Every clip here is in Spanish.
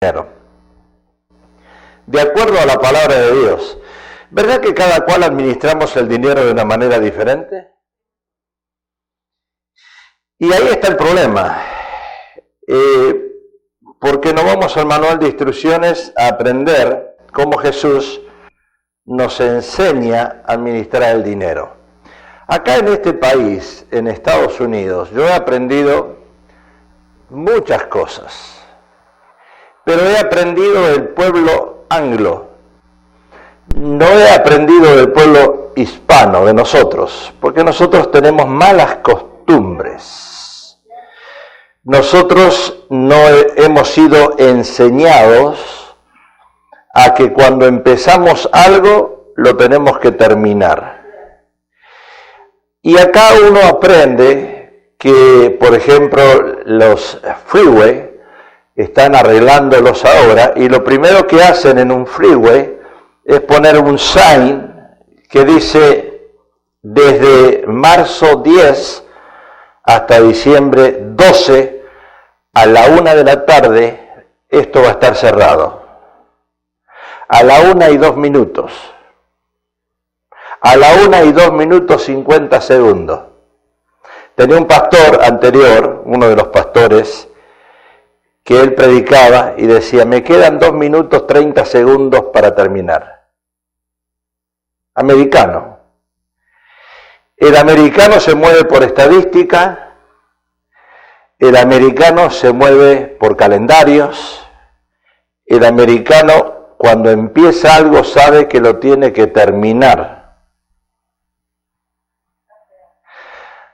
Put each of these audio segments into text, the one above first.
dinero. De acuerdo a la palabra de Dios, ¿verdad que cada cual administramos el dinero de una manera diferente? Y ahí está el problema, porque no vamos al manual de instrucciones a aprender cómo Jesús nos enseña a administrar el dinero. Acá en este país, en Estados Unidos, yo he aprendido muchas cosas, pero he aprendido del pueblo anglo, no he aprendido del pueblo hispano, de nosotros, porque nosotros tenemos malas costumbres. Nosotros no hemos sido enseñados a que cuando empezamos algo, lo tenemos que terminar. Y acá uno aprende que, por ejemplo, los freeway están arreglándolos ahora, y lo primero que hacen en un freeway es poner un sign que dice: desde marzo 10 hasta diciembre 12 a la 1 de la tarde esto va a estar cerrado. A la 1:02. A la 1:02:50. Tenía un pastor anterior, uno de los pastores, que él predicaba y decía: me quedan 2 minutos 30 segundos para terminar. Americano. El americano se mueve por estadística, el americano se mueve por calendarios, el americano cuando empieza algo sabe que lo tiene que terminar.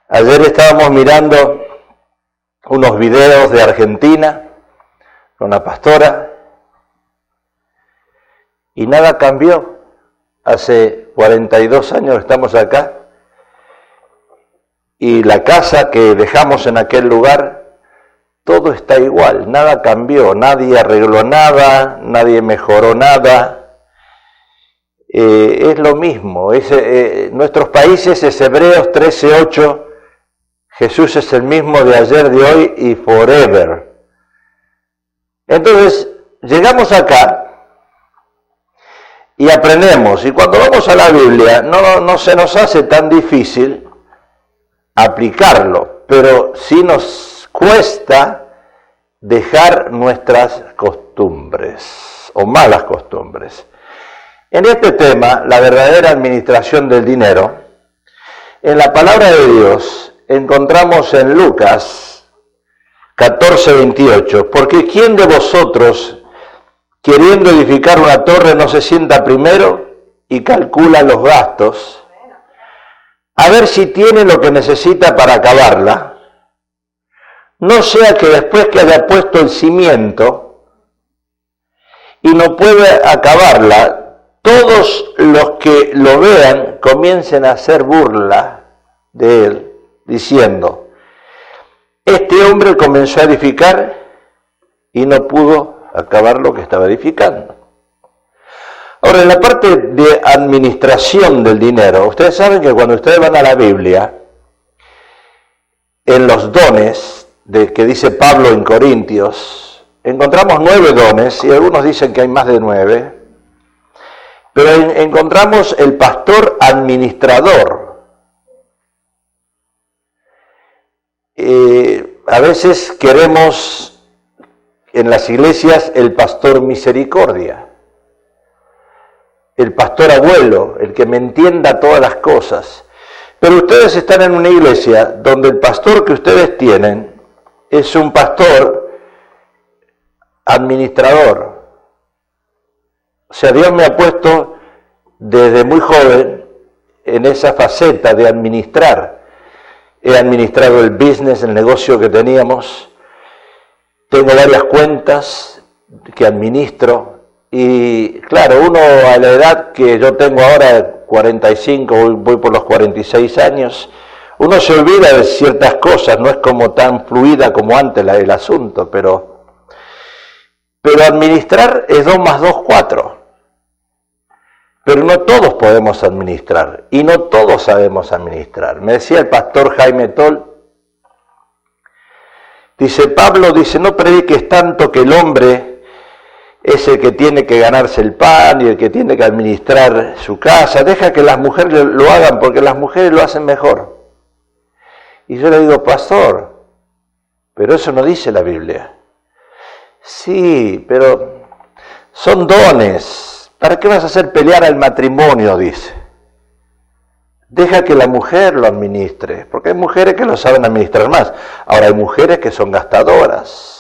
Ayer estábamos mirando unos videos de Argentina con la pastora y nada cambió. Hace 42 años estamos acá y la casa que dejamos en aquel lugar, todo está igual, nada cambió, nadie arregló nada, nadie mejoró nada. Es lo mismo, nuestros países es Hebreos 13:8, Jesús es el mismo de ayer, de hoy y forever. Entonces, llegamos acá y aprendemos, y cuando vamos a la Biblia no se nos hace tan difícil aplicarlo, pero sí nos cuesta dejar nuestras costumbres o malas costumbres. En este tema, la verdadera administración del dinero, en la palabra de Dios encontramos en Lucas 14:28, porque ¿quién de vosotros, queriendo edificar una torre, no se sienta primero y calcula los gastos, a ver si tiene lo que necesita para acabarla? No sea que después que haya puesto el cimiento y no puede acabarla, todos los que lo vean comiencen a hacer burla de él, diciendo: este hombre comenzó a edificar y no pudo acabar lo que estaba edificando. Ahora, en la parte de administración del dinero, ustedes saben que cuando ustedes van a la Biblia, en los dones que dice Pablo en Corintios, encontramos 9 dones, y algunos dicen que hay más de 9, pero encontramos el pastor administrador. A veces queremos en las iglesias el pastor misericordia, el pastor abuelo, el que me entienda todas las cosas. Pero ustedes están en una iglesia donde el pastor que ustedes tienen es un pastor administrador. O sea, Dios me ha puesto desde muy joven en esa faceta de administrar. He administrado el business, el negocio que teníamos. Tengo varias cuentas que administro. Y claro, uno a la edad que yo tengo ahora, 45, voy por los 46 años, uno se olvida de ciertas cosas, no es como tan fluida como antes el asunto, pero administrar es 2 más 2, 4. Pero no todos podemos administrar, y no todos sabemos administrar. Me decía el pastor Jaime Toll, dice: Pablo, dice, no prediques tanto que el hombre es el que tiene que ganarse el pan y el que tiene que administrar su casa. Deja que las mujeres lo hagan porque las mujeres lo hacen mejor. Y yo le digo, pastor, pero eso no dice la Biblia. Sí, pero son dones. ¿Para qué vas a hacer pelear al matrimonio? Dice. Deja que la mujer lo administre, porque hay mujeres que lo saben administrar más. Ahora hay mujeres que son gastadoras.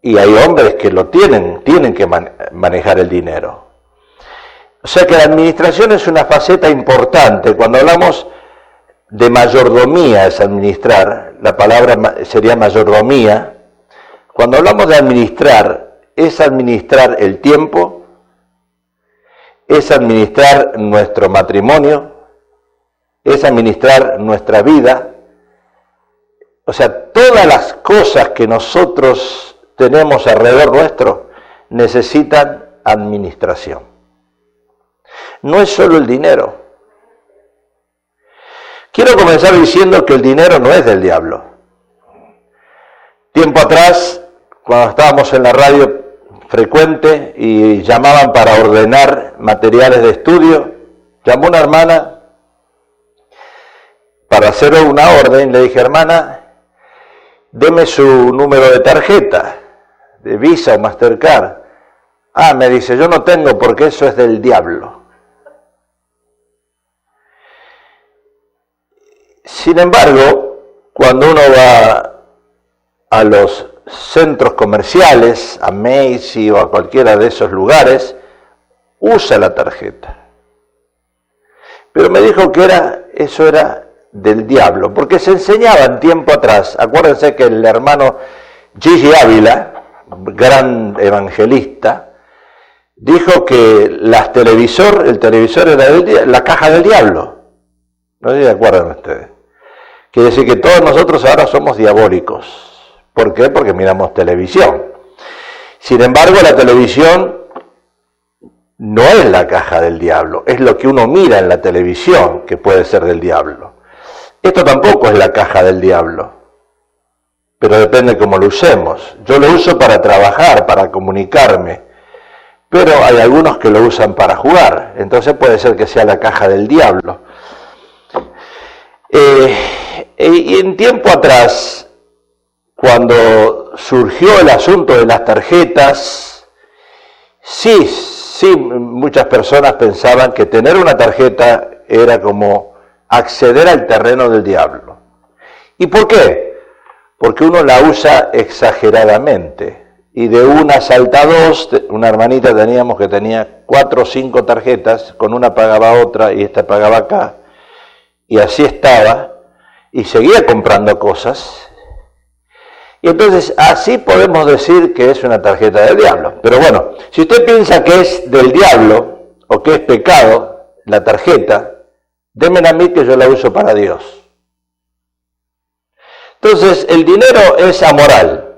Y hay hombres que lo tienen que manejar el dinero. O sea que la administración es una faceta importante. Cuando hablamos de mayordomía, es administrar, la palabra sería mayordomía. Cuando hablamos de administrar, es administrar el tiempo, es administrar nuestro matrimonio, es administrar nuestra vida. O sea, todas las cosas que nosotros tenemos alrededor nuestro necesitan administración. No es solo el dinero. Quiero comenzar diciendo que el dinero no es del diablo. Tiempo atrás, cuando estábamos en la radio frecuente y llamaban para ordenar materiales de estudio, llamó una hermana para hacer una orden. Le dije, hermana, deme su número de tarjeta, de Visa o Mastercard. Ah, me dice, yo no tengo porque eso es del diablo. Sin embargo, cuando uno va a los centros comerciales, a Macy's o a cualquiera de esos lugares, usa la tarjeta. Pero me dijo que eso era del diablo, porque se enseñaba en tiempo atrás. Acuérdense que el hermano Gigi Ávila, gran evangelista, dijo que el televisor era la caja del diablo. No sé si se acuerdan ustedes. Quiere decir que todos nosotros ahora somos diabólicos. ¿Por qué? Porque miramos televisión. Sin embargo, la televisión no es la caja del diablo, es lo que uno mira en la televisión que puede ser del diablo. Esto tampoco es la caja del diablo, pero depende cómo lo usemos. Yo lo uso para trabajar, para comunicarme, pero hay algunos que lo usan para jugar, entonces puede ser que sea la caja del diablo. Y en tiempo atrás, cuando surgió el asunto de las tarjetas, sí, muchas personas pensaban que tener una tarjeta era como acceder al terreno del diablo. ¿Y por qué? Porque uno la usa exageradamente. Y de una salta a dos, una hermanita teníamos que tenía 4 o 5 tarjetas, con una pagaba otra y esta pagaba acá. Y así estaba, y seguía comprando cosas. Y entonces así podemos decir que es una tarjeta del diablo. Pero bueno, si usted piensa que es del diablo o que es pecado la tarjeta, démela a mí que yo la uso para Dios. Entonces el dinero es amoral.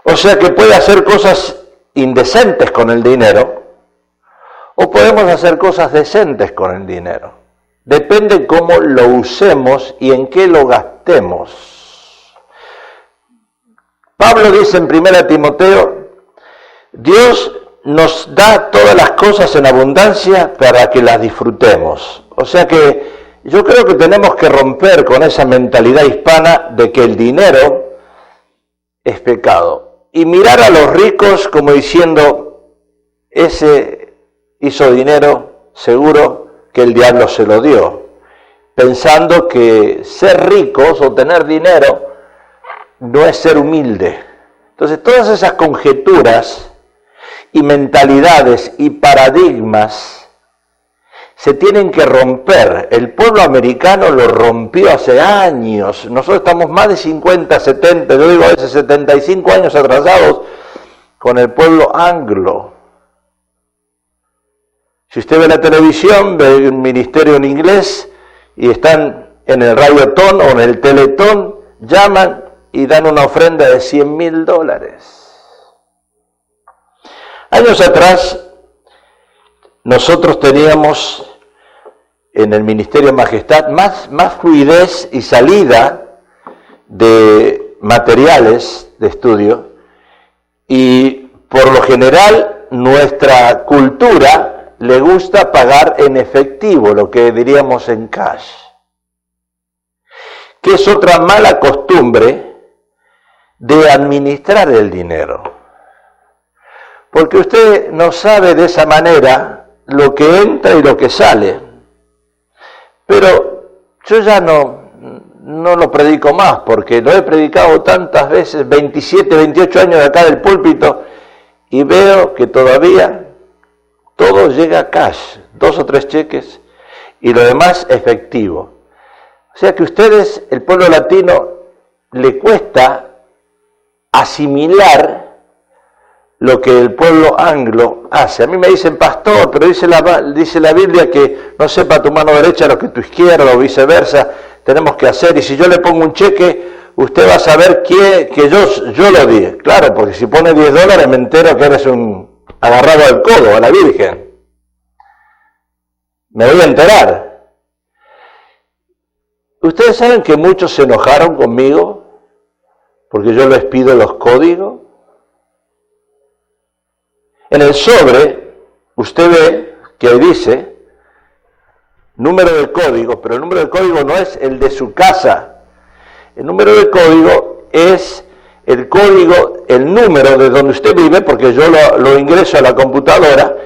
O sea que puede hacer cosas indecentes con el dinero o podemos hacer cosas decentes con el dinero. Depende cómo lo usemos y en qué lo gastemos. Pablo dice en 1 Timoteo, Dios nos da todas las cosas en abundancia para que las disfrutemos. O sea que yo creo que tenemos que romper con esa mentalidad hispana de que el dinero es pecado. Y mirar a los ricos como diciendo, ese hizo dinero, seguro que el diablo se lo dio. Pensando que ser ricos o tener dinero no es ser humilde. Entonces todas esas conjeturas y mentalidades y paradigmas se tienen que romper. El pueblo americano lo rompió hace años. Nosotros estamos más de 50, 70, yo digo a veces 75 años atrasados con el pueblo anglo. Si usted ve la televisión, ve un ministerio en inglés y están en el Radiotón o en el Teletón, llaman y dan una ofrenda de $100,000. Años atrás, nosotros teníamos en el Ministerio Majestad más fluidez y salida de materiales de estudio, y por lo general, nuestra cultura le gusta pagar en efectivo, lo que diríamos en cash, que es otra mala costumbre de administrar el dinero. Porque usted no sabe de esa manera lo que entra y lo que sale. Pero yo ya no lo predico más, porque lo he predicado tantas veces, 27, 28 años de acá del púlpito, y veo que todavía todo llega a cash, 2 o 3 cheques, y lo demás efectivo. O sea que ustedes, el pueblo latino, le cuesta asimilar lo que el pueblo anglo hace. A mí me dicen pastor, pero dice la Biblia que no sepa tu mano derecha lo que tu izquierda o viceversa tenemos que hacer. Y si yo le pongo un cheque, usted va a saber que yo lo di. Claro, porque si pone $10 me entero que eres un agarrado al codo, a la Virgen. Me voy a enterar. Ustedes saben que muchos se enojaron conmigo porque yo les pido los códigos. En el sobre, usted ve que dice número de código, pero el número de código no es el de su casa. El número de código es el código, el número de donde usted vive, porque yo lo ingreso a la computadora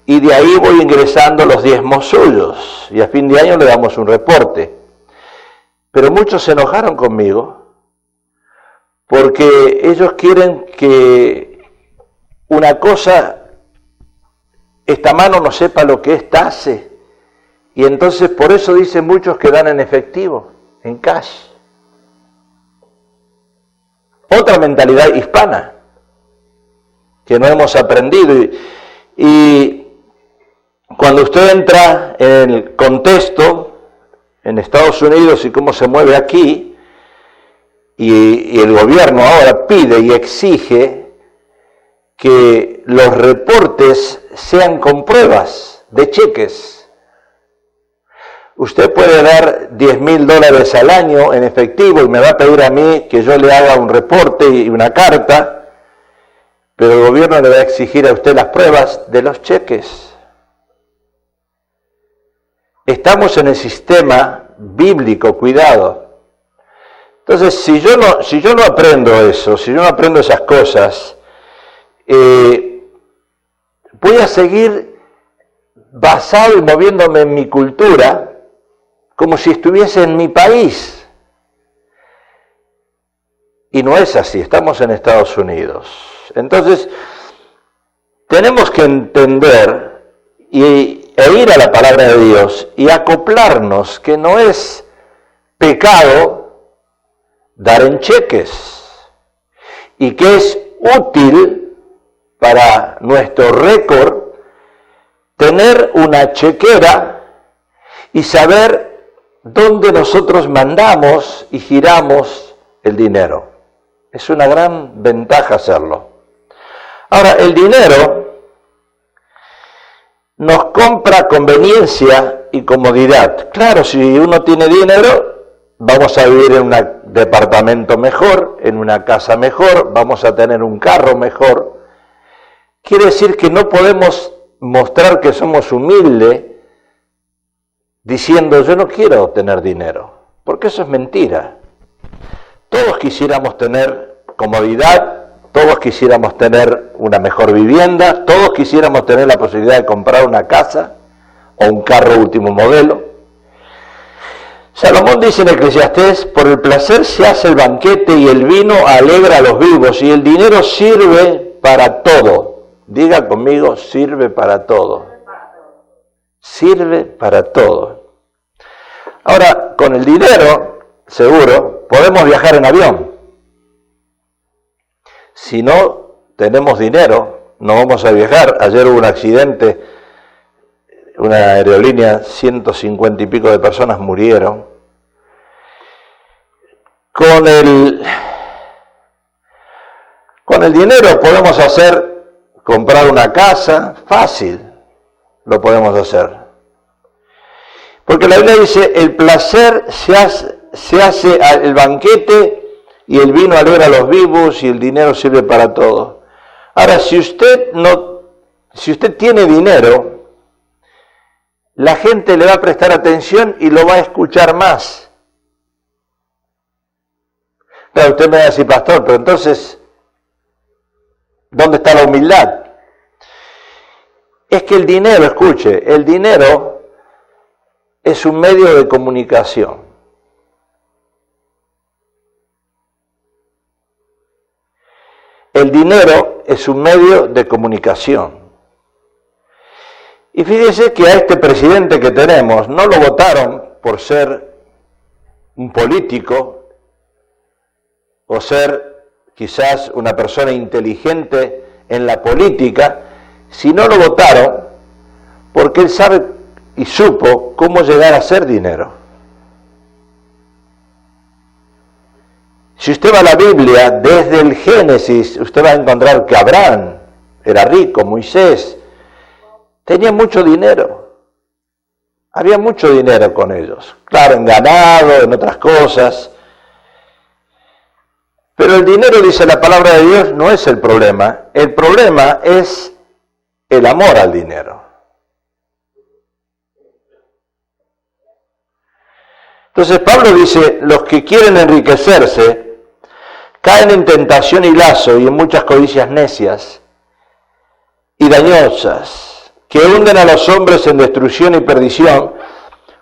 y de ahí voy ingresando los diezmos suyos. Y a fin de año le damos un reporte. Pero muchos se enojaron conmigo porque ellos quieren que una cosa, esta mano no sepa lo que esta hace. Y entonces por eso dicen muchos que dan en efectivo, en cash. Otra mentalidad hispana que no hemos aprendido. Y cuando usted entra en el contexto en Estados Unidos y cómo se mueve aquí, y el gobierno ahora pide y exige que los reportes sean con pruebas de cheques. Usted puede dar $10,000 al año en efectivo y me va a pedir a mí que yo le haga un reporte y una carta, pero el gobierno le va a exigir a usted las pruebas de los cheques. Estamos en el sistema bíblico, cuidado. Entonces, si yo no aprendo eso, si yo no aprendo esas cosas, voy a seguir basado y moviéndome en mi cultura como si estuviese en mi país. Y no es así, estamos en Estados Unidos. Entonces, tenemos que entender e ir a la palabra de Dios y acoplarnos que no es pecado dar en cheques y que es útil para nuestro récord tener una chequera y saber dónde nosotros mandamos y giramos el dinero. Es una gran ventaja hacerlo. Ahora, el dinero nos compra conveniencia y comodidad. Claro, si uno tiene dinero, vamos a vivir en un departamento mejor, en una casa mejor, vamos a tener un carro mejor. Quiere decir que no podemos mostrar que somos humildes diciendo yo no quiero tener dinero, porque eso es mentira. Todos quisiéramos tener comodidad, todos quisiéramos tener una mejor vivienda, todos quisiéramos tener la posibilidad de comprar una casa o un carro último modelo. Salomón dice en Eclesiastés, por el placer se hace el banquete y el vino alegra a los vivos y el dinero sirve para todo. Diga conmigo, sirve para todo. Sirve para todo. Ahora, con el dinero, seguro, podemos viajar en avión. Si no tenemos dinero, no vamos a viajar. Ayer hubo un accidente, una aerolínea, 150 y pico de personas murieron. Con el dinero podemos comprar una casa, fácil, lo podemos hacer. Porque la Biblia dice, el placer se hace el banquete y el vino alegra a los vivos y el dinero sirve para todo. Ahora, si usted tiene dinero, la gente le va a prestar atención y lo va a escuchar más. Claro, usted me va a decir, pastor, pero entonces, ¿dónde está la humildad? Es que el dinero, escuche, el dinero es un medio de comunicación. El dinero es un medio de comunicación. Y fíjese que a este presidente que tenemos no lo votaron por ser un político o ser quizás una persona inteligente en la política, sino lo votaron porque él sabe y supo cómo llegar a hacer dinero. Si usted va a la Biblia, desde el Génesis, usted va a encontrar que Abraham era rico, Moisés tenía mucho dinero. Había mucho dinero con ellos. Claro, en ganado, en otras cosas. Pero el dinero, dice la palabra de Dios, no es el problema. El problema es el amor al dinero. Entonces Pablo dice, los que quieren enriquecerse caen en tentación y lazo y en muchas codicias necias y dañosas, que hunden a los hombres en destrucción y perdición,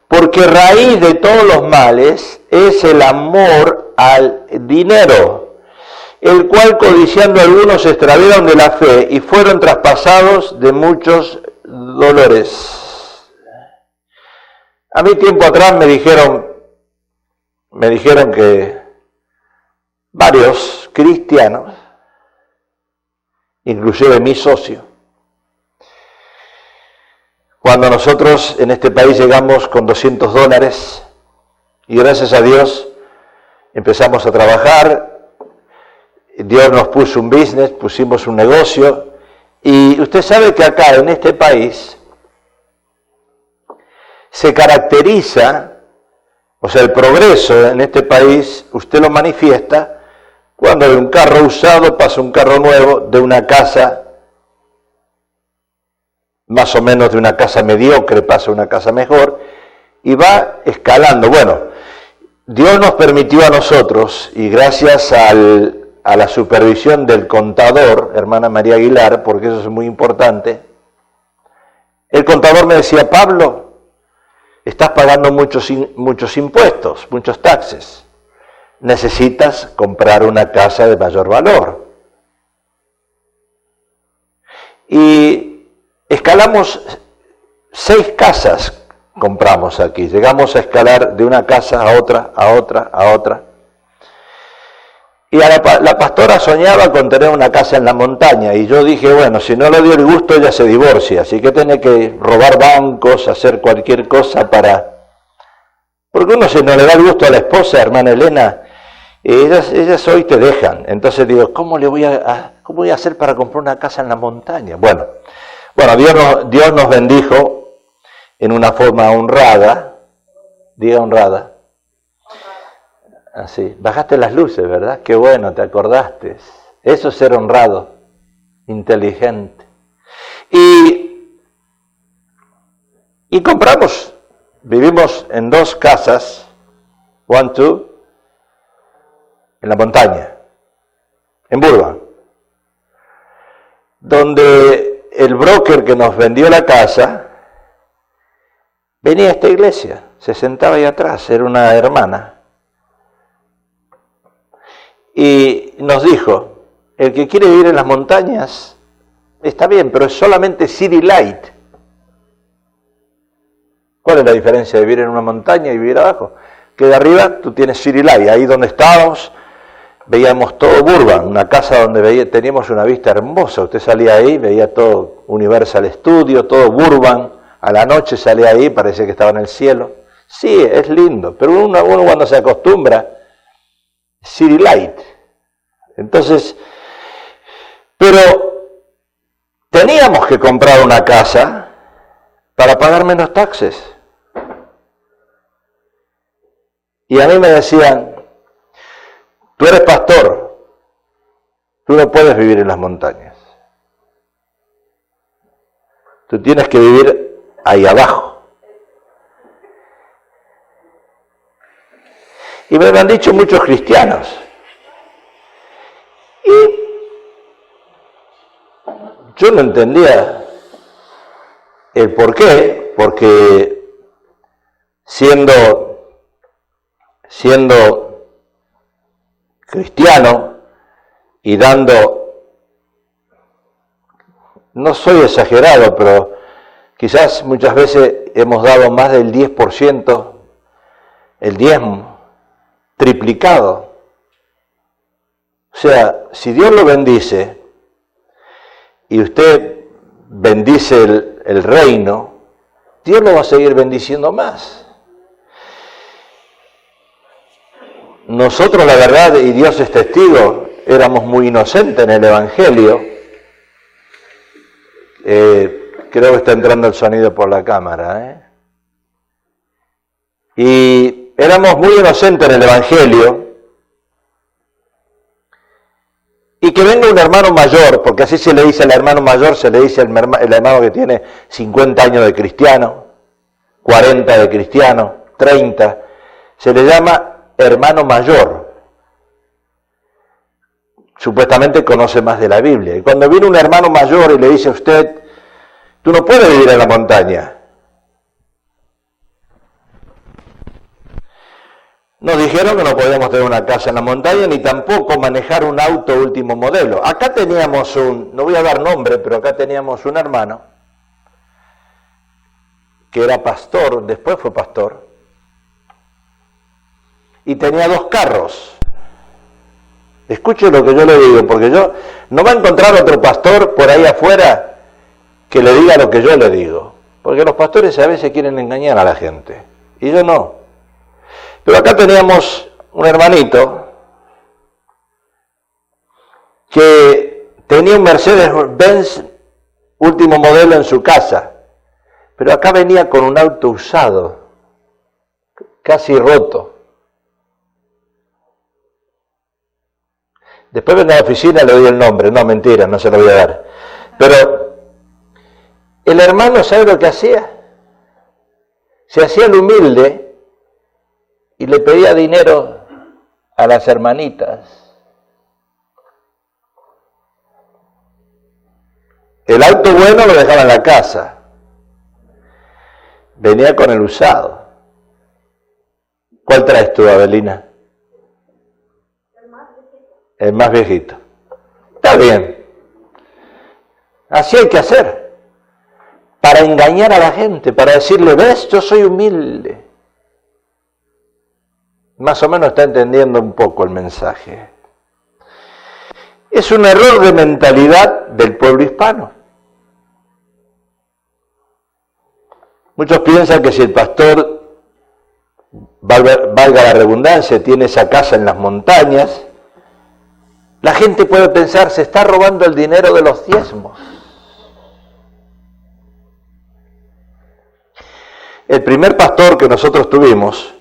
porque raíz de todos los males es el amor al dinero, el cual codiciando algunos se extraviaron de la fe y fueron traspasados de muchos dolores. A mí tiempo atrás me dijeron que varios cristianos, inclusive mi socio, cuando nosotros en este país llegamos con $200 y gracias a Dios empezamos a trabajar, Dios nos puso un business, pusimos un negocio, y usted sabe que acá en este país se caracteriza, o sea, el progreso en este país, usted lo manifiesta cuando de un carro usado pasa un carro nuevo, de una casa, más o menos de una casa mediocre pasa a una casa mejor, y va escalando. Bueno, Dios nos permitió a nosotros, y gracias a la supervisión del contador, hermana María Aguilar, porque eso es muy importante, el contador me decía, Pablo, estás pagando muchos impuestos, muchos taxes. Necesitas comprar una casa de mayor valor. Y escalamos 6 casas, compramos aquí. Llegamos a escalar de una casa a otra, a otra, a otra. Y la pastora soñaba con tener una casa en la montaña. Y yo dije, bueno, si no le dio el gusto, ella se divorcia. Así que tiene que robar bancos, hacer cualquier cosa para... Porque uno, si no le da el gusto a la esposa, hermana Elena, ellas hoy te dejan. Entonces digo, ¿cómo voy a hacer para comprar una casa en la montaña? Bueno, Dios nos bendijo en una forma honrada. Diga honrada. Así, bajaste las luces, ¿verdad? Qué bueno, te acordaste. Eso es ser honrado, inteligente. Y compramos. Vivimos en 2 casas, 1, 2, en la montaña, en Burbank, donde el broker que nos vendió la casa venía a esta iglesia, se sentaba ahí atrás, era una hermana, y nos dijo, el que quiere vivir en las montañas está bien, pero es solamente City Light. ¿Cuál es la diferencia de vivir en una montaña y vivir abajo? Que de arriba tú tienes City Light, ahí donde estábamos veíamos todo Burbank, una casa donde teníamos una vista hermosa. Usted salía ahí, veía todo Universal Studio, todo Burbank, a la noche salía ahí, parecía que estaba en el cielo. Sí, es lindo, pero uno cuando se acostumbra, City Light. Entonces, pero teníamos que comprar una casa para pagar menos taxes. Y a mí me decían, tú eres pastor, tú no puedes vivir en las montañas. Tú tienes que vivir ahí abajo. Y me lo han dicho muchos cristianos. Y yo no entendía el por qué, porque siendo cristiano y dando, no soy exagerado, pero quizás muchas veces hemos dado más del 10%, el diezmo, triplicado. O sea, si Dios lo bendice y usted bendice el reino, Dios lo va a seguir bendiciendo más. Nosotros, la verdad, y Dios es testigo, éramos muy inocentes en el Evangelio. Creo que está entrando el sonido por la cámara. Y éramos muy inocentes en el Evangelio. Y que venga un hermano mayor, porque así se le dice al hermano mayor, se le dice al hermano que tiene 50 años de cristiano, 40 de cristiano, 30, se le llama hermano mayor. Supuestamente conoce más de la Biblia. Y cuando viene un hermano mayor y le dice a usted, tú no puedes vivir en la montaña. Nos dijeron que no podíamos tener una casa en la montaña ni tampoco manejar un auto último modelo. Acá teníamos no voy a dar nombre, pero acá teníamos un hermano que era pastor, después fue pastor, y tenía 2 carros. Escuche lo que yo le digo, porque no va a encontrar otro pastor por ahí afuera que le diga lo que yo le digo. Porque los pastores a veces quieren engañar a la gente, y yo no. Pero acá teníamos un hermanito que tenía un Mercedes-Benz último modelo en su casa, pero acá venía con un auto usado, casi roto. Después vengo a la oficina y le doy el nombre. No, mentira, no se lo voy a dar. Pero el hermano, ¿sabe lo que hacía? Se hacía el humilde y le pedía dinero a las hermanitas. El auto bueno lo dejaba en la casa. Venía con el usado. ¿Cuál traes tú, Abelina? El más viejito. Está bien. Así hay que hacer. Para engañar a la gente, para decirle, ves, yo soy humilde. Más o menos está entendiendo un poco el mensaje. Es un error de mentalidad del pueblo hispano. Muchos piensan que si el pastor, valga la redundancia, tiene esa casa en las montañas, la gente puede pensar, se está robando el dinero de los diezmos. El primer pastor que nosotros tuvimos,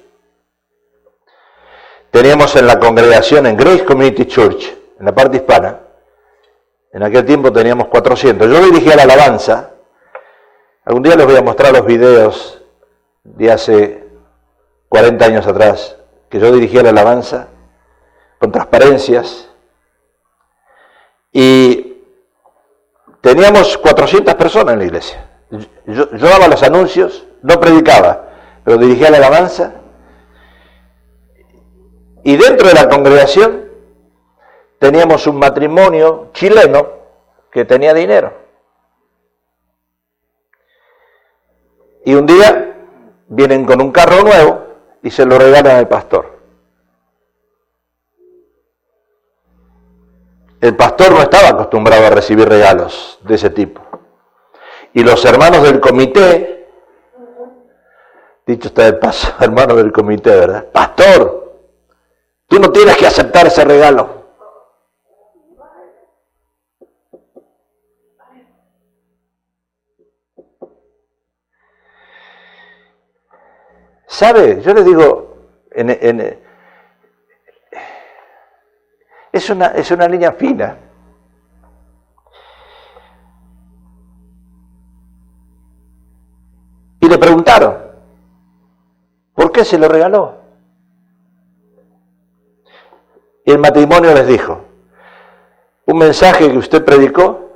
teníamos en la congregación en Grace Community Church, en la parte hispana, en aquel tiempo teníamos 400. Yo dirigía la alabanza. Algún día les voy a mostrar los videos de hace 40 años atrás, que yo dirigía la alabanza con transparencias. Y teníamos 400 personas en la iglesia. Yo daba los anuncios, no predicaba, pero dirigía la alabanza. Y dentro de la congregación teníamos un matrimonio chileno que tenía dinero. Y un día vienen con un carro nuevo y se lo regalan al pastor. El pastor no estaba acostumbrado a recibir regalos de ese tipo. Y los hermanos del comité, dicho está de paso, hermanos del comité, ¿verdad? Pastor, tú no tienes que aceptar ese regalo. ¿Sabe? Yo le digo, es una línea fina. Y le preguntaron, ¿por qué se lo regaló? Y el matrimonio les dijo, un mensaje que usted predicó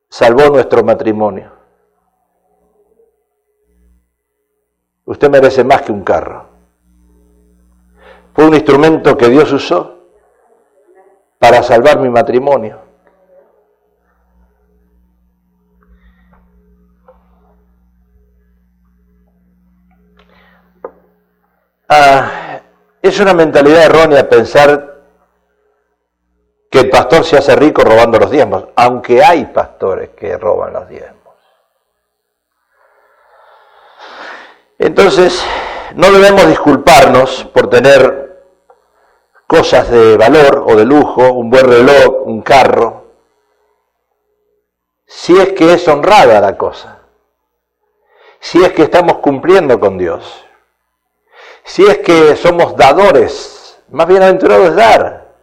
salvó nuestro matrimonio. Usted merece más que un carro. Fue un instrumento que Dios usó para salvar mi matrimonio. Es una mentalidad errónea pensar que el pastor se hace rico robando los diezmos, aunque hay pastores que roban los diezmos. Entonces, no debemos disculparnos por tener cosas de valor o de lujo, un buen reloj, un carro, si es que es honrada la cosa, si es que estamos cumpliendo con Dios, si es que somos dadores, más bienaventurado es dar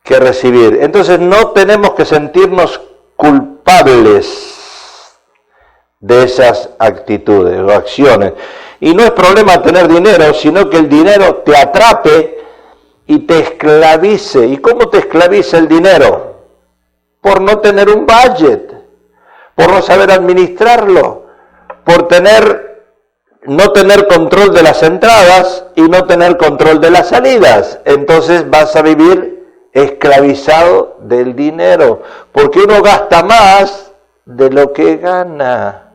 que recibir. Entonces no tenemos que sentirnos culpables de esas actitudes o acciones. Y no es problema tener dinero, sino que el dinero te atrape y te esclavice. ¿Y cómo te esclaviza el dinero? Por no tener un budget, por no saber administrarlo, por no tener control de las entradas y no tener control de las salidas. Entonces vas a vivir esclavizado del dinero, porque uno gasta más de lo que gana.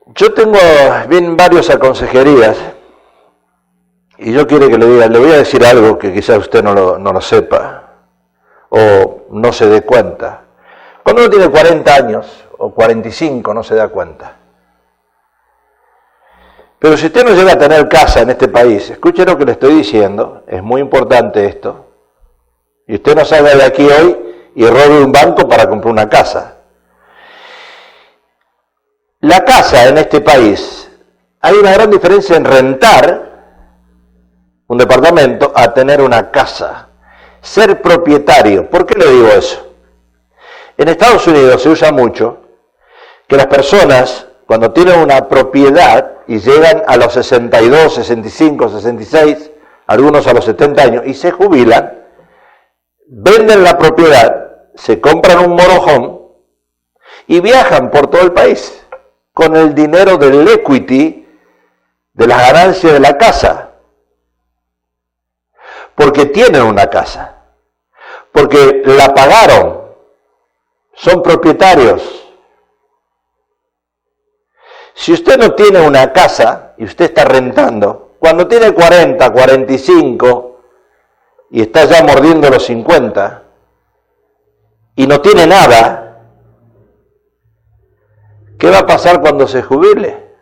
Yo tengo varias consejerías y yo quiero que le diga, le voy a decir algo que quizás usted no lo sepa o no se dé cuenta. Cuando uno tiene 40 años o 45 no se da cuenta. Pero si usted no llega a tener casa en este país, escuche lo que le estoy diciendo, es muy importante esto, y usted no salga de aquí hoy y robe un banco para comprar una casa. La casa en este país, hay una gran diferencia en rentar un departamento a tener una casa. Ser propietario, ¿por qué le digo eso? En Estados Unidos se usa mucho que las personas, cuando tienen una propiedad y llegan a los 62, 65, 66, algunos a los 70 años, y se jubilan, venden la propiedad, se compran un motorhome y viajan por todo el país con el dinero del equity, de las ganancias de la casa, porque tienen una casa, porque la pagaron, son propietarios. Si usted no tiene una casa y usted está rentando, cuando tiene 40, 45 y está ya mordiendo los 50 y no tiene nada, ¿qué va a pasar cuando se jubile?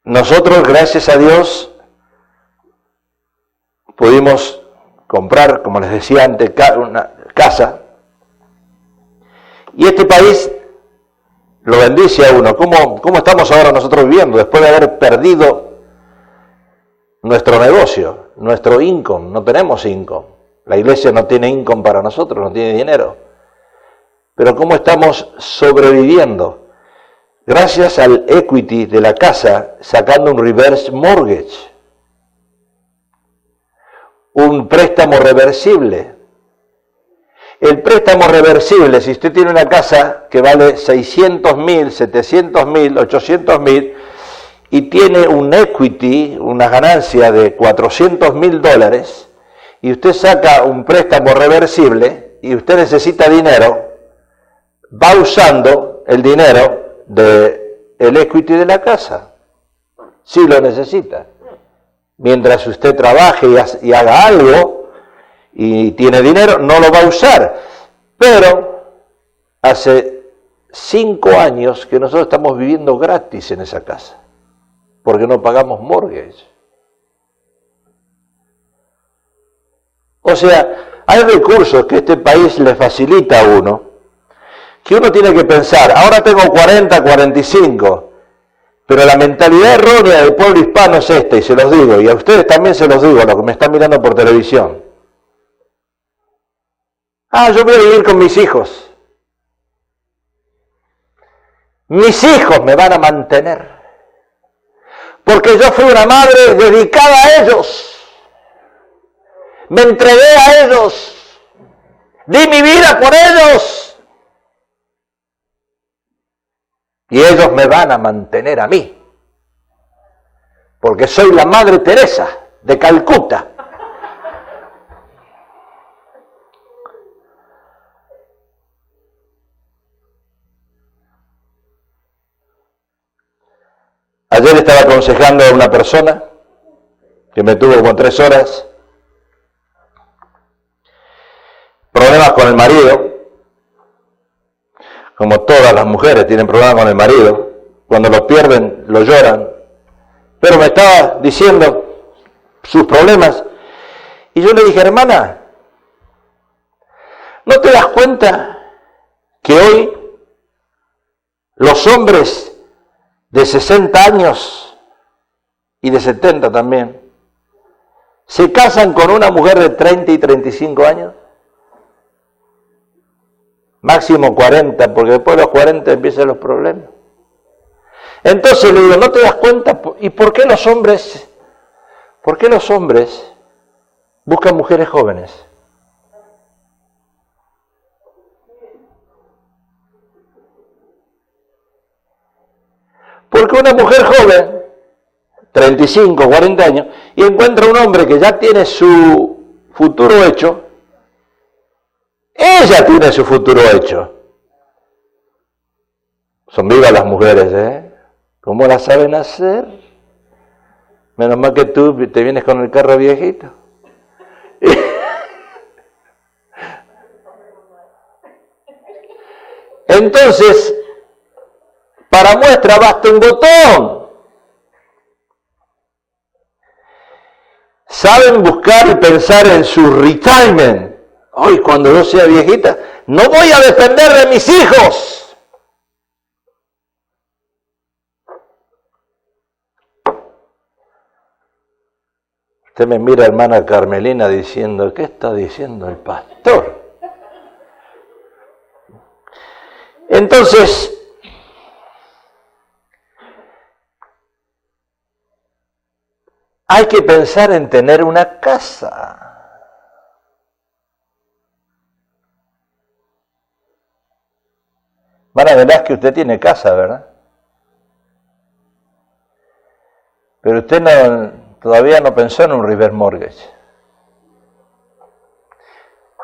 Nosotros, gracias a Dios, pudimos comprar, como les decía antes, una casa. Y este país lo bendice a uno. ¿Cómo estamos ahora nosotros viviendo? Después de haber perdido nuestro negocio, nuestro income. No tenemos income. La iglesia no tiene income para nosotros, no tiene dinero. Pero ¿cómo estamos sobreviviendo? Gracias al equity de la casa, sacando un reverse mortgage. Un préstamo reversible. El préstamo reversible, si usted tiene una casa que vale 600.000, 700.000, 800.000 y tiene un equity, una ganancia de $400.000 y usted saca un préstamo reversible y usted necesita dinero, va usando el dinero del equity de la casa, si lo necesita. Mientras usted trabaje y haga algo y tiene dinero, no lo va a usar. Pero hace 5 años que nosotros estamos viviendo gratis en esa casa, porque no pagamos mortgage. O sea, hay recursos que este país le facilita a uno, que uno tiene que pensar, ahora tengo 40, 45, pero la mentalidad errónea del pueblo hispano es esta, y se los digo, y a ustedes también se los digo, a los que me están mirando por televisión. Yo voy a vivir con mis hijos. Mis hijos me van a mantener. Porque yo fui una madre dedicada a ellos. Me entregué a ellos. Di mi vida por ellos. Y ellos me van a mantener a mí. Porque soy la Madre Teresa de Calcuta. Ayer estaba aconsejando a una persona que me tuvo como 3 horas, problemas con el marido, como todas las mujeres tienen problemas con el marido, cuando lo pierden lo lloran, pero me estaba diciendo sus problemas y yo le dije, hermana, ¿no te das cuenta que hoy los hombres de 60 años y de 70 también se casan con una mujer de 30 y 35 años? Máximo 40, porque después de los 40 empiezan los problemas. Entonces le digo, ¿no te das cuenta? ¿Y por qué los hombres buscan mujeres jóvenes? Porque una mujer joven, 35, 40 años, y encuentra un hombre que ya tiene su futuro hecho, ella tiene su futuro hecho. Son vivas las mujeres, ¿eh? ¿Cómo las saben hacer? Menos mal que tú te vienes con el carro viejito. Entonces, para muestra basta un botón. Saben buscar y pensar en su retirement. Hoy, cuando yo sea viejita, no voy a depender de mis hijos. Usted me mira, hermana Carmelina, diciendo, ¿qué está diciendo el pastor? Entonces, hay que pensar en tener una casa. Hermana Velázquez, usted tiene casa, ¿verdad? Pero usted todavía no pensó en un reverse mortgage.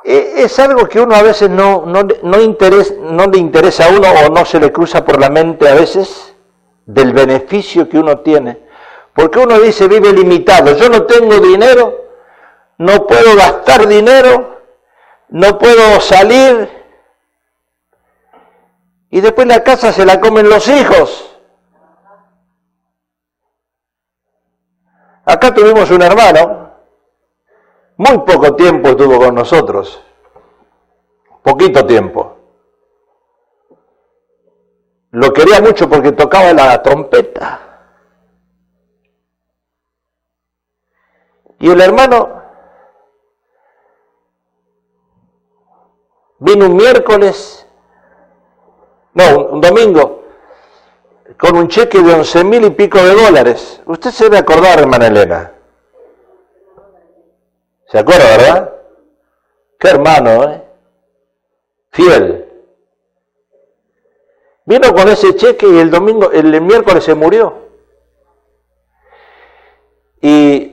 Es algo que uno a veces no le interesa a uno o no se le cruza por la mente a veces del beneficio que uno tiene. Porque uno dice, vive limitado, yo no tengo dinero, no puedo gastar dinero, no puedo salir, y después la casa se la comen los hijos. Acá tuvimos un hermano, muy poco tiempo estuvo con nosotros, poquito tiempo. Lo quería mucho porque tocaba la trompeta. Y el hermano vino un domingo, con un cheque de 11,000 y pico de dólares. Usted se debe acordar, hermana Elena. ¿Se acuerda, verdad? Qué hermano, ¿eh? Fiel. Vino con ese cheque y el miércoles se murió. Y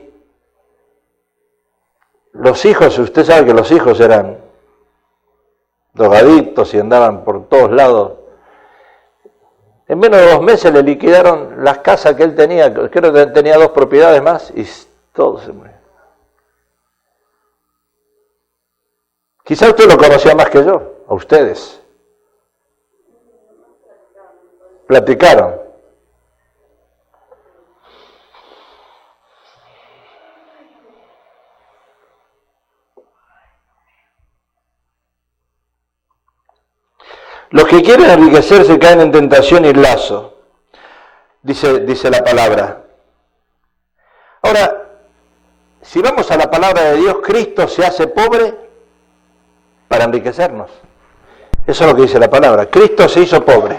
los hijos, usted sabe que los hijos eran drogadictos y andaban por todos lados. En menos de 2 meses le liquidaron las casas que él tenía, creo que tenía 2 propiedades más y todo se murió. Quizá usted lo conocía más que yo, a ustedes. Platicaron. Los que quieren enriquecerse caen en tentación y lazo, dice la palabra. Ahora, si vamos a la palabra de Dios, Cristo se hace pobre para enriquecernos. Eso es lo que dice la palabra. Cristo se hizo pobre.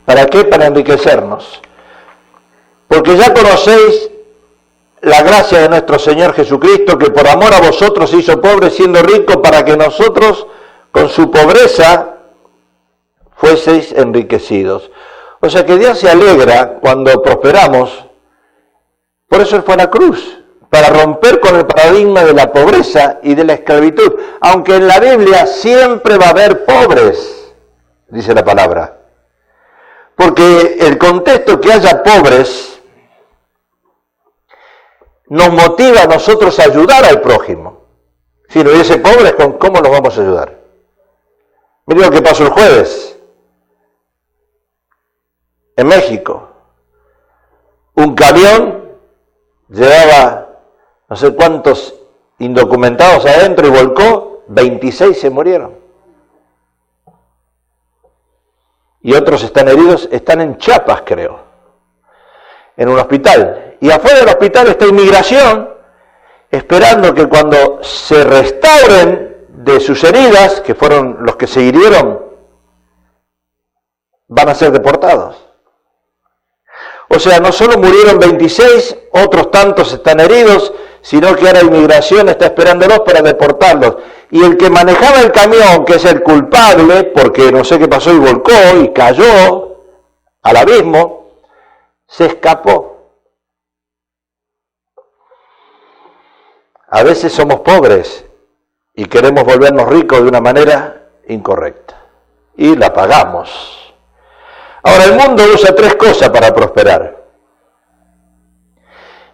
¿Para qué? Para enriquecernos. Porque ya conocéis la gracia de nuestro Señor Jesucristo, que por amor a vosotros se hizo pobre siendo rico, para que nosotros con su pobreza fueseis enriquecidos. O sea que Dios se alegra cuando prosperamos. Por eso Él fue a la cruz, para romper con el paradigma de la pobreza y de la esclavitud. Aunque en la Biblia siempre va a haber pobres, dice la palabra. Porque el contexto que haya pobres nos motiva a nosotros a ayudar al prójimo. Si no hubiese pobres, ¿cómo los vamos a ayudar? Miren lo que pasó el jueves en México. Un camión llevaba no sé cuántos indocumentados adentro y volcó, 26 se murieron. Y otros están heridos, están en Chiapas, creo, en un hospital. Y afuera del hospital está inmigración, esperando que cuando se restauren de sus heridas, que fueron los que se hirieron, van a ser deportados. O sea, no solo murieron 26, otros tantos están heridos, sino que ahora inmigración está esperándolos para deportarlos. Y el que manejaba el camión, que es el culpable, porque no sé qué pasó y volcó y cayó al abismo, se escapó. A veces somos pobres y queremos volvernos ricos de una manera incorrecta. Y la pagamos. Ahora, el mundo usa tres cosas para prosperar.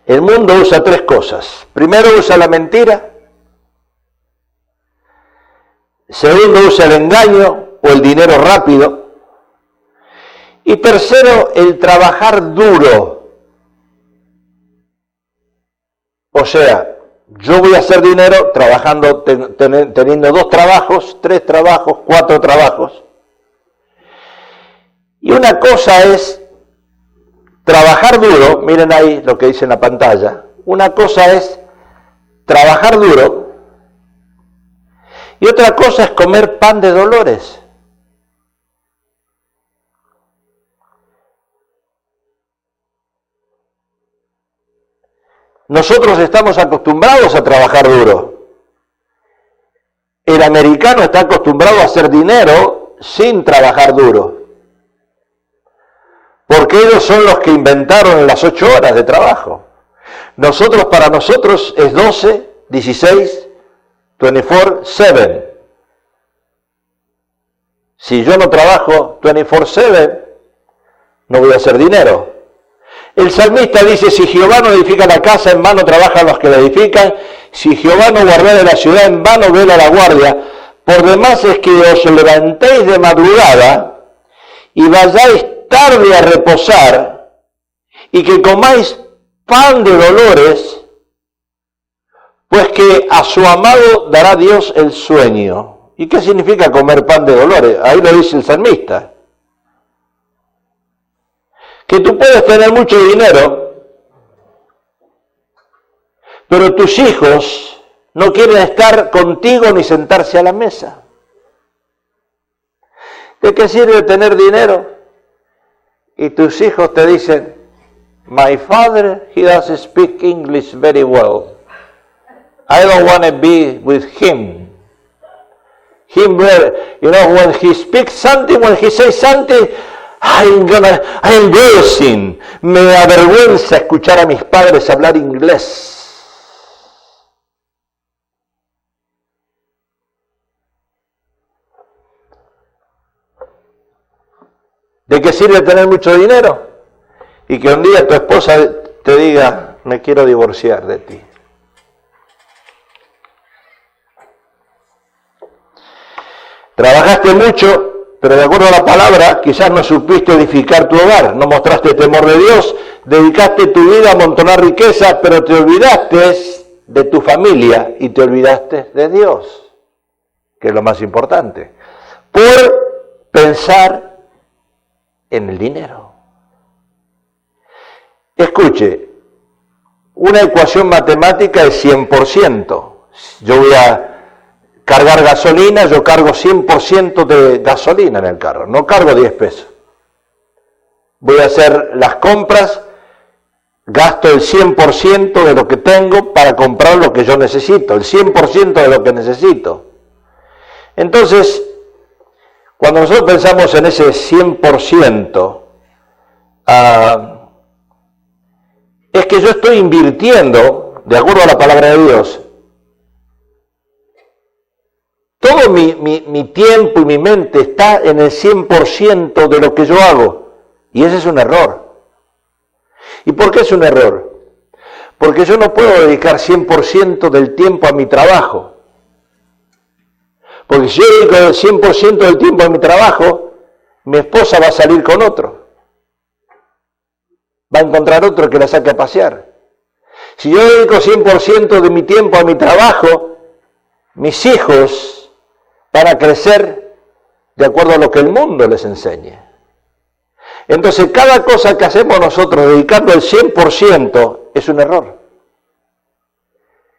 El mundo usa tres cosas. Primero, usa la mentira. Segundo, usa el engaño o el dinero rápido. Y tercero, el trabajar duro. O sea, yo voy a hacer dinero trabajando, teniendo 2 trabajos, 3 trabajos, 4 trabajos. Y una cosa es trabajar duro, miren ahí lo que dice en la pantalla. Una cosa es trabajar duro y otra cosa es comer pan de dolores. Nosotros estamos acostumbrados a trabajar duro. El americano está acostumbrado a hacer dinero sin trabajar duro. Porque ellos son los que inventaron las 8 horas de trabajo. Para nosotros es 12, 16, 24/7. Si yo no trabajo 24/7, no voy a hacer dinero. El salmista dice, si Jehová no edifica la casa, en vano trabajan los que la edifican. Si Jehová no guardare la ciudad, en vano vela la guardia. Por demás es que os levantéis de madrugada y vayáis tarde a reposar, y que comáis pan de dolores, pues que a su amado dará Dios el sueño. ¿Y qué significa comer pan de dolores? Ahí lo dice el salmista. Que tú puedes tener mucho dinero, pero tus hijos no quieren estar contigo ni sentarse a la mesa. ¿De qué sirve tener dinero? Y tus hijos te dicen, my father, he doesn't speak English very well. I don't want to be with him. When he speaks something, when he says something, I'm embarrassing. Me avergüenza escuchar a mis padres hablar inglés. ¿De qué sirve tener mucho dinero? Y que un día tu esposa te diga, me quiero divorciar de ti. Trabajaste mucho, pero de acuerdo a la palabra, quizás no supiste edificar tu hogar, no mostraste temor de Dios, dedicaste tu vida a amontonar riqueza, pero te olvidaste de tu familia y te olvidaste de Dios, que es lo más importante, por pensar en el dinero. Escuche, una ecuación matemática es 100%. Yo voy a cargar gasolina, yo cargo 100% de gasolina en el carro, no cargo 10 pesos. Voy a hacer las compras, gasto el 100% de lo que tengo para comprar lo que yo necesito, el 100% de lo que necesito. Entonces, cuando nosotros pensamos en ese 100%, es que yo estoy invirtiendo, de acuerdo a la palabra de Dios, todo mi tiempo y mi mente está en el 100% de lo que yo hago. Y ese es un error. ¿Y por qué es un error? Porque yo no puedo dedicar 100% del tiempo a mi trabajo. Porque si yo dedico el 100% del tiempo a mi trabajo, mi esposa va a salir con otro. Va a encontrar otro que la saque a pasear. Si yo dedico 100% de mi tiempo a mi trabajo, mis hijos van a crecer de acuerdo a lo que el mundo les enseñe. Entonces, cada cosa que hacemos nosotros dedicando el 100% es un error.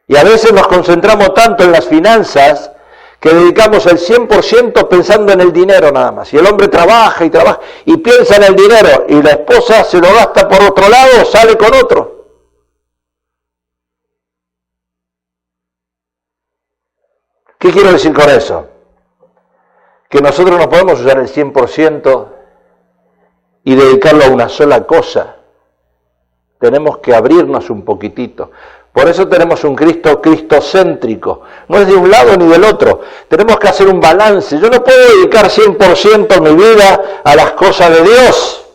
Y a veces nos concentramos tanto en las finanzas que dedicamos el 100% pensando en el dinero nada más. Y el hombre trabaja y piensa en el dinero y la esposa se lo gasta por otro lado o sale con otro. ¿Qué quiero decir con eso? Que nosotros no podemos usar el 100% y dedicarlo a una sola cosa. Tenemos que abrirnos un poquitito. Por eso tenemos un Cristo cristocéntrico. No es de un lado ni del otro. Tenemos que hacer un balance. Yo no puedo dedicar 100% mi vida a las cosas de Dios.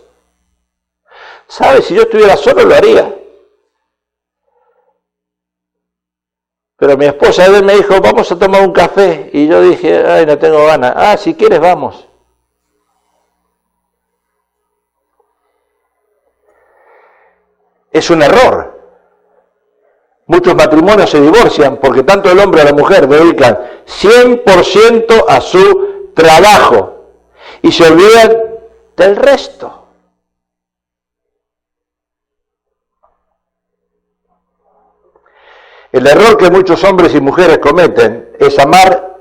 ¿Sabes? Si yo estuviera solo lo haría. Pero mi esposa ayer me dijo, vamos a tomar un café. Y yo dije, ay, no tengo ganas. Ah, si quieres, vamos. Es un error. Muchos matrimonios se divorcian porque tanto el hombre como la mujer dedican 100% a su trabajo y se olvidan del resto. El error que muchos hombres y mujeres cometen es amar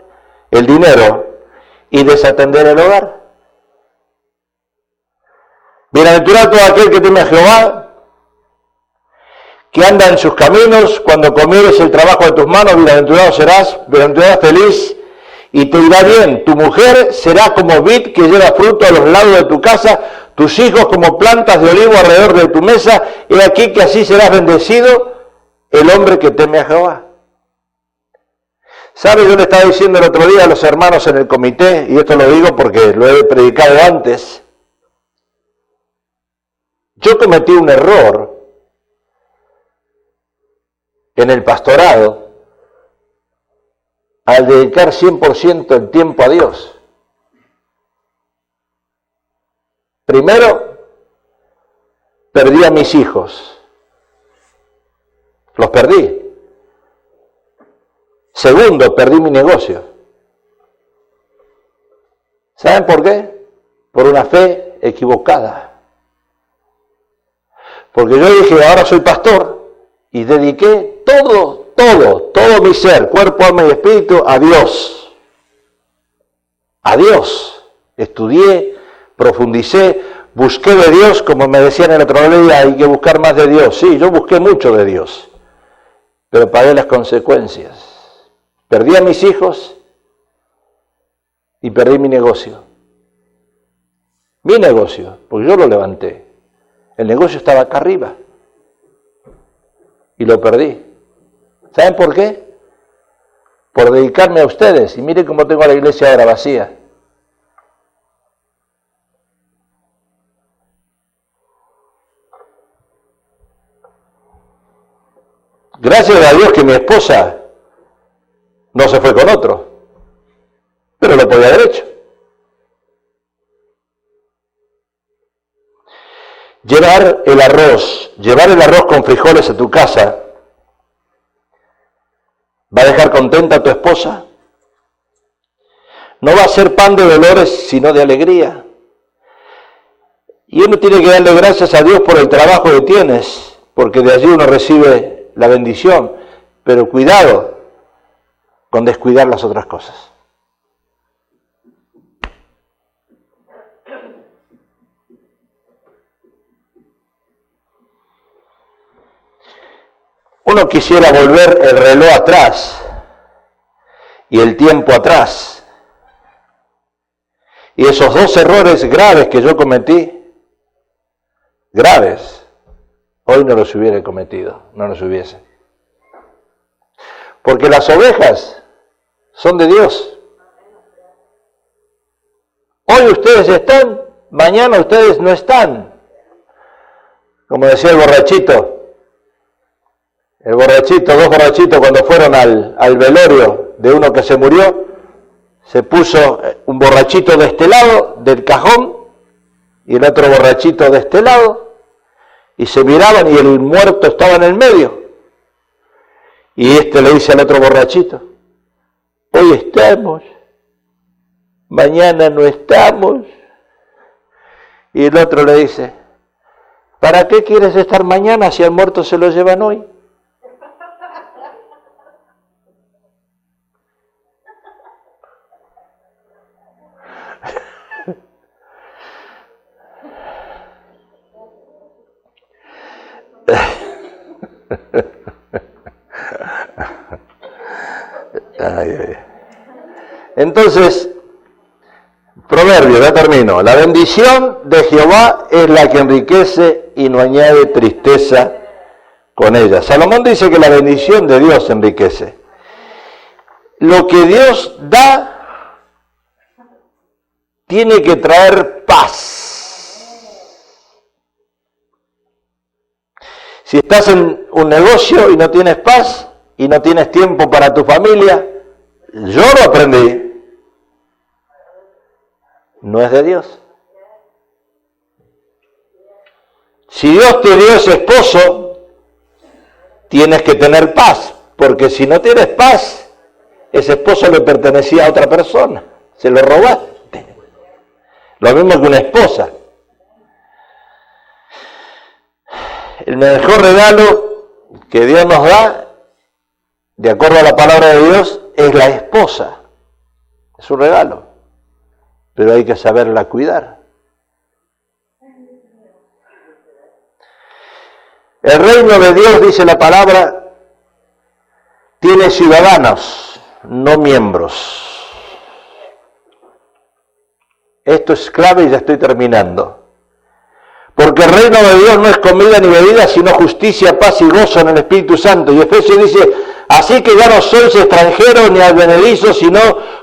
el dinero y desatender el hogar. Bienaventurado todo aquel que teme a Jehová, que anda en sus caminos, cuando comieres el trabajo de tus manos, bienaventurado serás, bienaventurado feliz, y te irá bien. Tu mujer será como vid que lleva fruto a los lados de tu casa, tus hijos como plantas de olivo alrededor de tu mesa. He aquí que así serás bendecido el hombre que teme a Jehová. ¿Sabe? Yo le estaba diciendo el otro día a los hermanos en el comité, y esto lo digo porque lo he predicado antes, yo cometí un error en el pastorado al dedicar 100% el tiempo a Dios. Primero, perdí a mis hijos. Los perdí. Segundo, perdí mi negocio. ¿Saben por qué? Por una fe equivocada. Porque yo dije, ahora soy pastor, y dediqué todo mi ser, cuerpo, alma y espíritu, a Dios. A Dios. Estudié, profundicé, busqué de Dios, como me decían el otro día, hay que buscar más de Dios. Sí, yo busqué mucho de Dios, pero pagué las consecuencias. Perdí a mis hijos y perdí mi negocio. Mi negocio, porque yo lo levanté. El negocio estaba acá arriba y lo perdí. ¿Saben por qué? Por dedicarme a ustedes. Y miren cómo tengo a la iglesia ahora vacía. Gracias a Dios que mi esposa no se fue con otro, pero lo podía haber hecho. Llevar el arroz con frijoles a tu casa, ¿va a dejar contenta a tu esposa? No va a ser pan de dolores, sino de alegría. Y uno tiene que darle gracias a Dios por el trabajo que tienes, porque de allí uno recibe la bendición. Pero cuidado, con descuidar las otras cosas. Uno quisiera volver el reloj atrás y el tiempo atrás. Y esos 2 errores graves que yo cometí, graves, hoy no los hubiera cometido, no los hubiese. Porque las ovejas son de Dios. Hoy ustedes están, mañana ustedes no están. Como decía el borrachito, 2 borrachitos cuando fueron al velorio de uno que se murió, se puso un borrachito de este lado del cajón y el otro borrachito de este lado, y se miraban y el muerto estaba en el medio. Y este le dice al otro borrachito, hoy estamos, mañana no estamos. Y el otro le dice, ¿para qué quieres estar mañana si al muerto se lo llevan hoy? Entonces, proverbio, ya termino. La bendición de Jehová es la que enriquece y no añade tristeza con ella. Salomón dice que la bendición de Dios enriquece. Lo que Dios da tiene que traer paz. Si estás en un negocio y no tienes paz y no tienes tiempo para tu familia, yo lo aprendí, no es de Dios. Si Dios te dio ese esposo, tienes que tener paz, porque si no tienes paz, ese esposo le pertenecía a otra persona, se lo robaste. Lo mismo que una esposa. El mejor regalo que Dios nos da, de acuerdo a la palabra de Dios, es la esposa. Es un regalo, pero hay que saberla cuidar. El reino de Dios, dice la palabra, tiene ciudadanos, no miembros. Esto es clave y ya estoy terminando. Porque el reino de Dios no es comida ni bebida, sino justicia, paz y gozo en el Espíritu Santo. Y Efesios dice, así que ya no sois extranjeros ni advenedizos, sino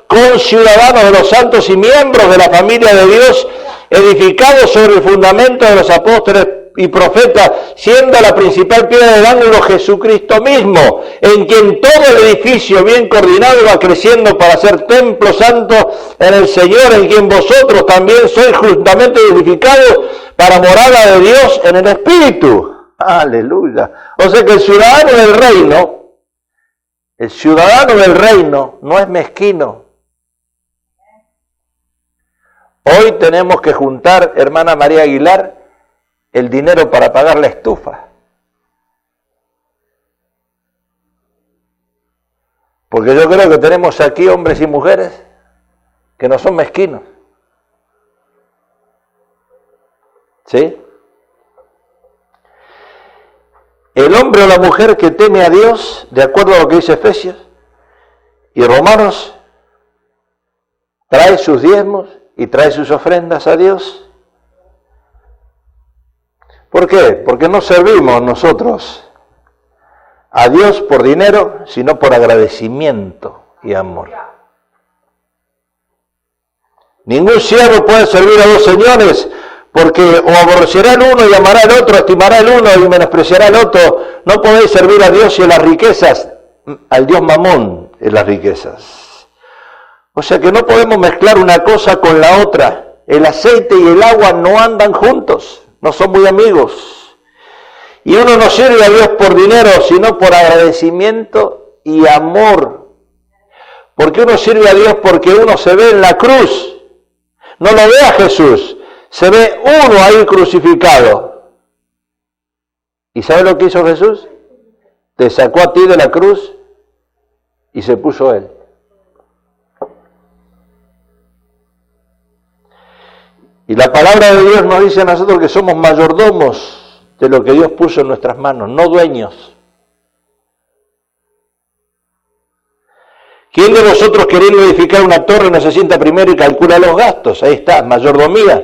conciudadanos de los santos y miembros de la familia de Dios, edificados sobre el fundamento de los apóstoles y profetas, siendo la principal piedra del ángulo Jesucristo mismo, en quien todo el edificio bien coordinado va creciendo para ser templo santo en el Señor, en quien vosotros también sois juntamente edificados para morada de Dios en el Espíritu. Aleluya. O sea que el ciudadano del reino no es mezquino. Hoy tenemos que juntar, hermana María Aguilar, el dinero para pagar la estufa. Porque yo creo que tenemos aquí hombres y mujeres que no son mezquinos. ¿Sí? El hombre o la mujer que teme a Dios, de acuerdo a lo que dice Efesios y Romanos, trae sus diezmos y trae sus ofrendas a Dios. ¿Por qué? Porque no servimos nosotros a Dios por dinero, sino por agradecimiento y amor. Ningún siervo puede servir a 2 señores, porque o aborrecerá el uno y amará el otro, estimará el uno y menospreciará el otro. No podéis servir a Dios y a las riquezas, al Dios Mamón en las riquezas. O sea que no podemos mezclar una cosa con la otra. El aceite y el agua no andan juntos. No son muy amigos. Y uno no sirve a Dios por dinero, sino por agradecimiento y amor. Porque uno sirve a Dios porque uno se ve en la cruz. No lo ve a Jesús. Se ve uno ahí crucificado. ¿Y sabe lo que hizo Jesús? Te sacó a ti de la cruz y se puso él. Y la palabra de Dios nos dice a nosotros que somos mayordomos de lo que Dios puso en nuestras manos, no dueños. ¿Quién de vosotros queriendo edificar una torre no se sienta primero y calcula los gastos? Ahí está, mayordomía.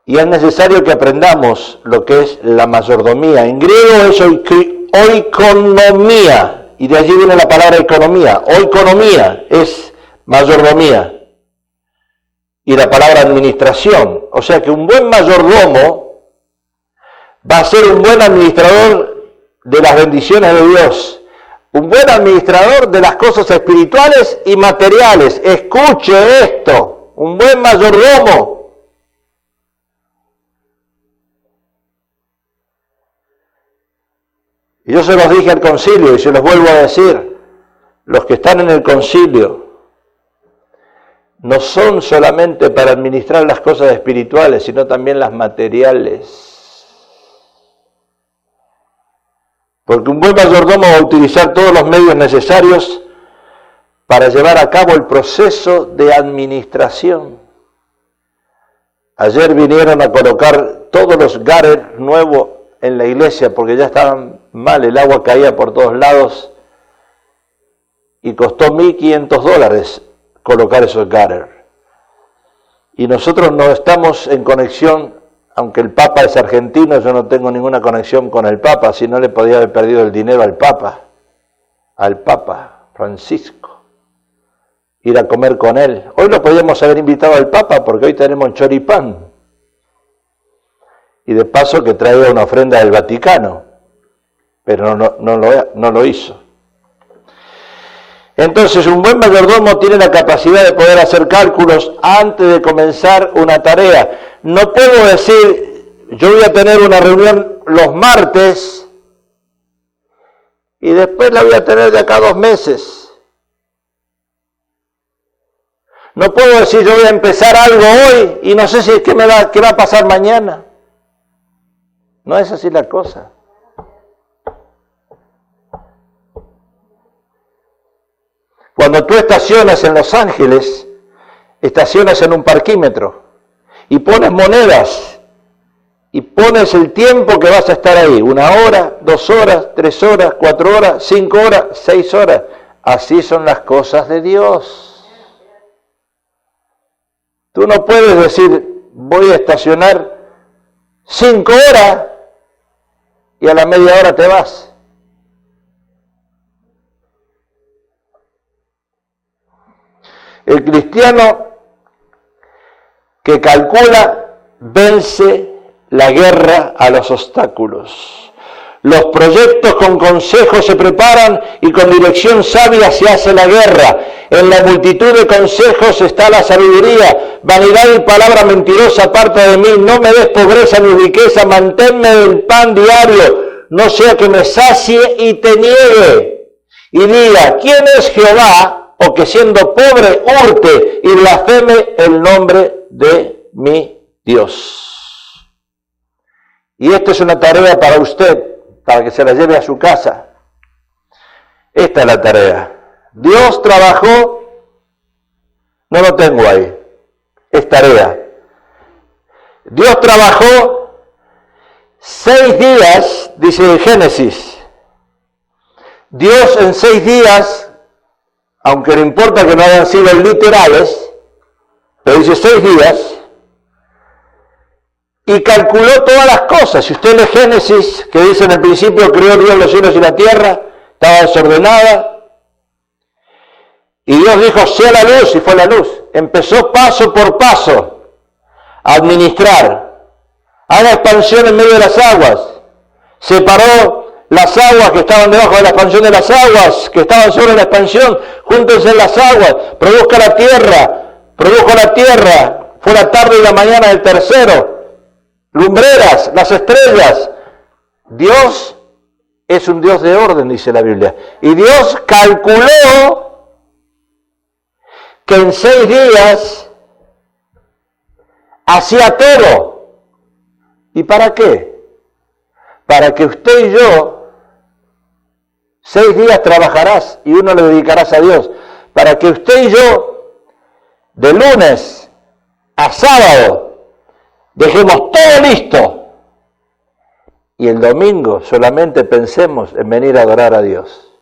Y es necesario que aprendamos lo que es la mayordomía. En griego es oikonomía, y de allí viene la palabra economía. Oikonomía es mayordomía. Y la palabra administración. O sea que un buen mayordomo va a ser un buen administrador de las bendiciones de Dios. Un buen administrador de las cosas espirituales y materiales. Escuche esto. Un buen mayordomo. Y yo se los dije al concilio y se los vuelvo a decir. Los que están en el concilio no son solamente para administrar las cosas espirituales, sino también las materiales. Porque un buen mayordomo va a utilizar todos los medios necesarios para llevar a cabo el proceso de administración. Ayer vinieron a colocar todos los gutters nuevos en la iglesia porque ya estaban mal, el agua caía por todos lados y costó $1.500 colocar esos gutters. Y nosotros no estamos en conexión, aunque el Papa es argentino, yo no tengo ninguna conexión con el Papa, si no le podía haber perdido el dinero al Papa Francisco, ir a comer con él. Hoy no podíamos haber invitado al Papa porque hoy tenemos choripán. Y de paso que traía una ofrenda del Vaticano, pero no lo hizo. Entonces, un buen mayordomo tiene la capacidad de poder hacer cálculos antes de comenzar una tarea. No puedo decir, yo voy a tener una reunión los martes y después la voy a tener de acá a 2 meses. No puedo decir, yo voy a empezar algo hoy y no sé si qué va a pasar mañana. No es así la cosa. Cuando tú estacionas en Los Ángeles, estacionas en un parquímetro y pones monedas y pones el tiempo que vas a estar ahí, 1 hora, 2 horas, 3 horas, 4 horas, 5 horas, 6 horas. Así son las cosas de Dios. Tú no puedes decir, voy a estacionar 5 horas y a la media hora te vas. El cristiano que calcula vence la guerra a los obstáculos. Los proyectos con consejo se preparan y con dirección sabia se hace la guerra. En la multitud de consejos está la sabiduría. Vanidad y palabra mentirosa aparta de mí. No me des pobreza ni riqueza, manténme el pan diario, no sea que me sacie y te niegue. Y diga, ¿quién es Jehová? O que siendo pobre hurte y blasfeme el nombre de mi Dios. Y esta es una tarea para usted, para que se la lleve a su casa. Esta es la tarea. Dios trabajó, no lo tengo ahí, es tarea. Dios trabajó 6 días, dice el Génesis. Dios en 6 días, aunque no importa que no hayan sido literales, pero dice 6 días, y calculó todas las cosas. Si usted lee Génesis, que dice en el principio creó Dios los cielos y la tierra, estaba desordenada, y Dios dijo, sea la luz, y fue la luz. Empezó paso por paso a administrar. Haga expansión en medio de las aguas. Separó las aguas que estaban debajo de la expansión de las aguas, que estaban sobre la expansión, júntense en las aguas, produjo la tierra, fue la tarde y la mañana del tercero, lumbreras, las estrellas. Dios es un Dios de orden, dice la Biblia, y Dios calculó que en 6 días hacía todo. ¿Y para qué? Para que usted y yo 6 días trabajarás y uno le dedicarás a Dios, para que usted y yo, de lunes a sábado, dejemos todo listo. Y el domingo solamente pensemos en venir a adorar a Dios.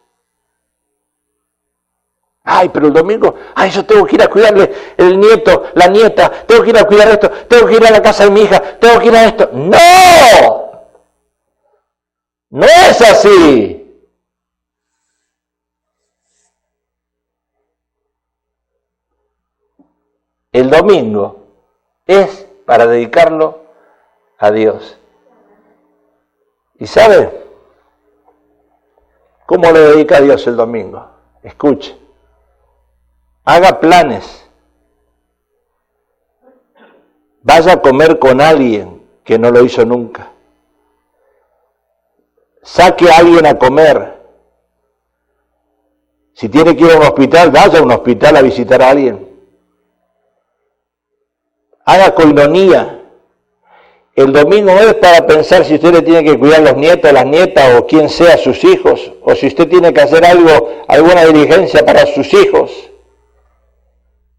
Ay, pero el domingo, yo tengo que ir a cuidarle el nieto, la nieta, tengo que ir a cuidar esto, tengo que ir a la casa de mi hija, tengo que ir a esto. ¡No! No es así. El domingo es para dedicarlo a Dios. ¿Y sabe cómo le dedica a Dios el domingo? Escuche. Haga planes. Vaya a comer con alguien que no lo hizo nunca. Saque a alguien a comer. Si tiene que ir a un hospital, vaya a un hospital a visitar a alguien. Haga coinonía. El domingo no es para pensar si usted le tiene que cuidar los nietos, las nietas o quien sea sus hijos, o si usted tiene que hacer algo, alguna diligencia para sus hijos.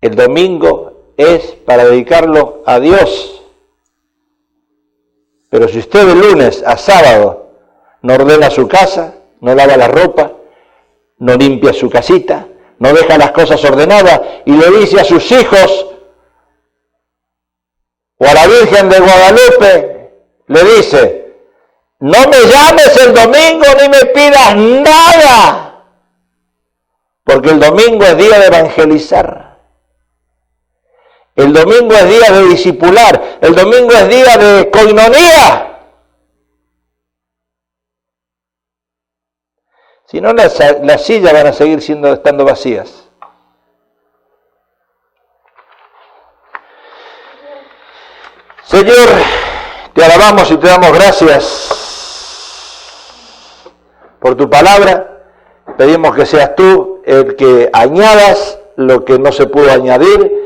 El domingo es para dedicarlo a Dios. Pero si usted de lunes a sábado no ordena su casa, no lava la ropa, no limpia su casita, no deja las cosas ordenadas y le dice a sus hijos o a la Virgen de Guadalupe, le dice, no me llames el domingo ni me pidas nada, porque el domingo es día de evangelizar. El domingo es día de discipular, el domingo es día de coinonía. Si no, las sillas van a seguir estando vacías. Señor, te alabamos y te damos gracias por tu palabra. Pedimos que seas tú el que añadas lo que no se pudo añadir